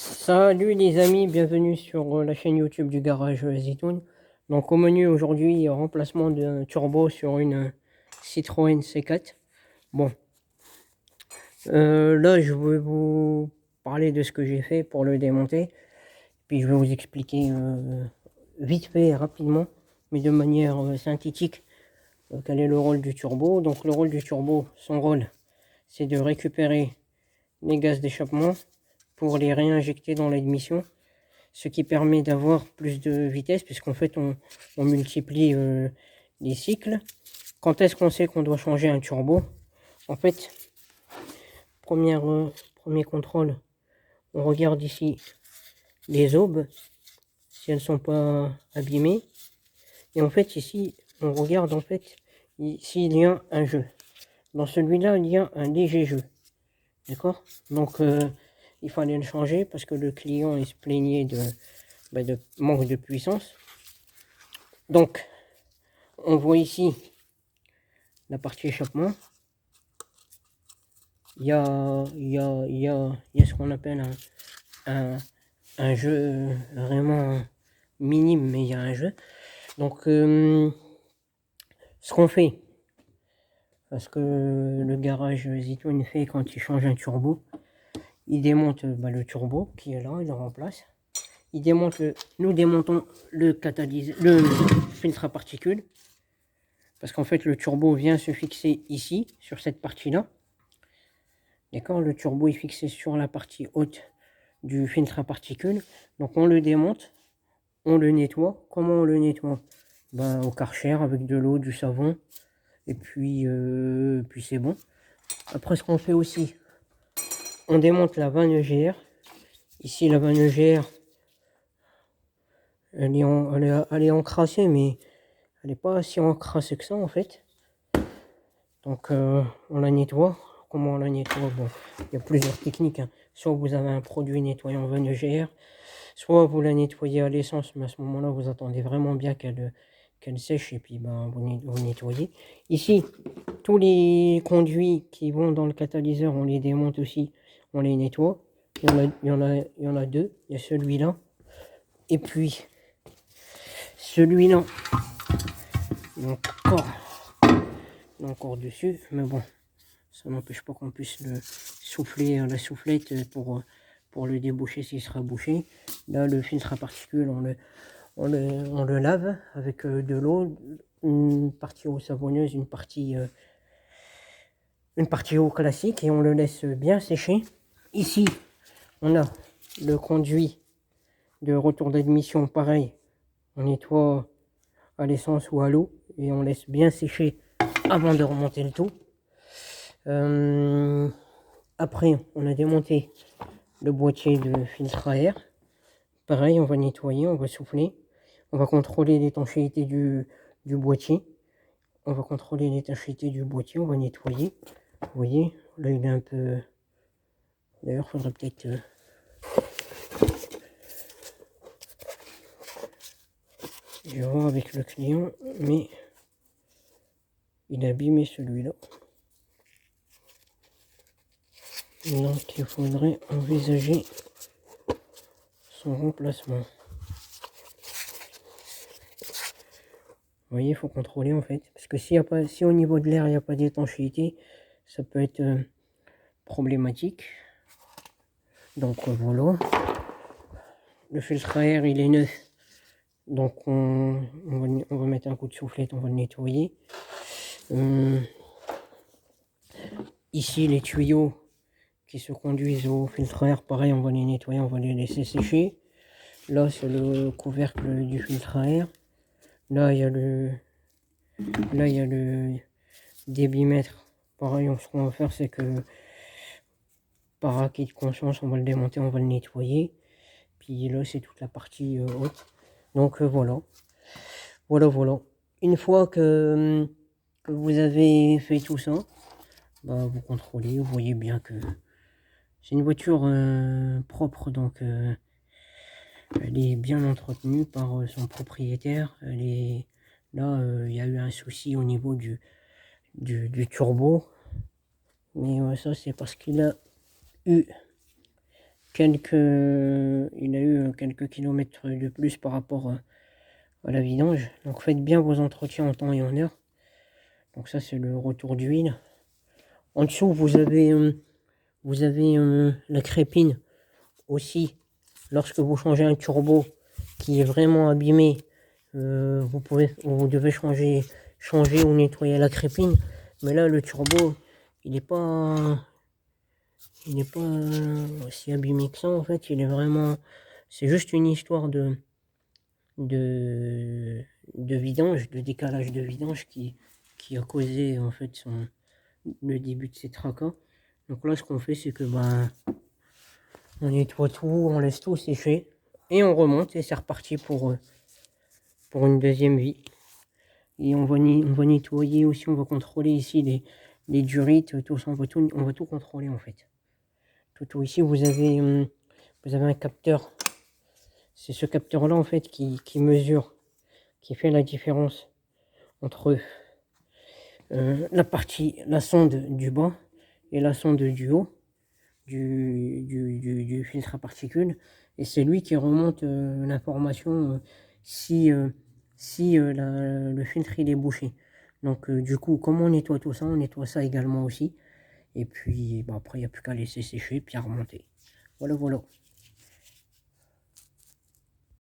Salut les amis, bienvenue sur la chaîne YouTube du garage Zitoun. Donc au menu aujourd'hui, remplacement d'un turbo sur une Citroën C4. Bon, là je vais vous parler de ce que j'ai fait pour le démonter. Puis je vais vous expliquer vite fait et rapidement, mais de manière synthétique, quel est le rôle du turbo. Donc le rôle du turbo, son rôle, c'est de récupérer les gaz d'échappement pour les réinjecter dans l'admission, ce qui permet d'avoir plus de vitesse, puisqu'en fait on multiplie les cycles. Quand est-ce qu'on sait qu'on doit changer un turbo? En fait, premier contrôle, on regarde ici les aubes, si elles ne sont pas abîmées. Et en fait ici, on regarde en fait s'il y a un jeu. Dans celui-là, il y a un léger jeu. D'accord? Donc il fallait le changer parce que le client il se plaignait de manque de puissance. Donc on voit ici la partie échappement. Il y a ce qu'on appelle un jeu vraiment minime, mais il y a un jeu. Donc ce qu'on fait, parce que le garage Zitoun fait quand il change un turbo, il démonte le turbo qui est là, il le remplace. Nous démontons le catalyseur, le filtre à particules, parce qu'en fait le turbo vient se fixer ici, sur cette partie-là. D'accord, le turbo est fixé sur la partie haute du filtre à particules. Donc on le démonte, on le nettoie. Comment on le nettoie? Au Karcher avec de l'eau, du savon, et puis c'est bon. Après ce qu'on fait aussi, on démonte la vanne EGR. Ici la vanne EGR, elle est encrassée, mais elle n'est pas si encrassée que ça en fait. Donc on la nettoie. Comment on la nettoie? Bon, il y a plusieurs techniques, hein. Soit vous avez un produit nettoyant vanne EGR, soit vous la nettoyez à l'essence, mais à ce moment-là, vous attendez vraiment bien qu'elle sèche et puis vous nettoyez. Ici, tous les conduits qui vont dans le catalyseur, on les démonte aussi, on les nettoie. Il y en a deux. Il y a celui-là et puis celui-là. Il est encore dessus, mais bon, ça n'empêche pas qu'on puisse le souffler à la soufflette pour le déboucher s'il sera bouché. Là, le filtre à particules, on le lave avec de l'eau, une partie eau savonneuse, une partie eau classique, et on le laisse bien sécher. Ici, on a le conduit de retour d'admission, pareil, on nettoie à l'essence ou à l'eau et on laisse bien sécher avant de remonter le tout. Après, on a démonté le boîtier de filtre à air. Pareil, on va nettoyer, on va souffler, on va contrôler l'étanchéité du boîtier. On va contrôler l'étanchéité du boîtier, on va nettoyer. Vous voyez, là il est un peu... D'ailleurs, il faudrait peut-être... Je vais voir avec le client, mais il a abîmé celui-là. Donc il faudrait envisager son remplacement. Vous voyez, il faut contrôler en fait. Parce que si au niveau de l'air il n'y a pas d'étanchéité, ça peut être problématique. Donc voilà. Le filtre à air il est neuf. Donc on va mettre un coup de soufflette, on va le nettoyer. Ici les tuyaux qui se conduisent au filtre à air, pareil, on va les nettoyer, on va les laisser sécher. Là c'est le couvercle du filtre à air. Là il y a le débitmètre. Pareil, ce qu'on va faire c'est que par acquis de conscience on va le démonter, on va le nettoyer. Puis là c'est toute la partie haute. Donc voilà. Une fois que vous avez fait tout ça, vous contrôlez, vous voyez bien que c'est une voiture propre, donc elle est bien entretenue par son propriétaire. Là, il y a eu un souci au niveau du turbo, mais ça c'est parce qu'il a eu il a eu quelques kilomètres de plus par rapport à la vidange. Donc faites bien vos entretiens en temps et en heure. Donc ça c'est le retour d'huile. En dessous vous avez la crépine aussi. Lorsque vous changez un turbo qui est vraiment abîmé, vous devez changer ou nettoyer la crépine. Mais là le turbo il n'est pas aussi abîmé que ça en fait. C'est juste une histoire de, de vidange, de décalage de vidange qui a causé en fait le début de ces tracas. Donc là ce qu'on fait c'est que on nettoie tout, on laisse tout sécher et on remonte et c'est reparti pour une deuxième vie. Et on va nettoyer aussi, on va contrôler ici les durites, tout ça, on va tout contrôler en fait. Tout ici vous avez un capteur. C'est ce capteur là en fait qui mesure, qui fait la différence entre la sonde du bas et la sonde du haut du filtre à particules, et c'est lui qui remonte l'information si le filtre il est bouché. Donc du coup, comment on nettoie tout ça? On nettoie ça également aussi, et puis après il n'y a plus qu'à laisser sécher puis à remonter. Voilà.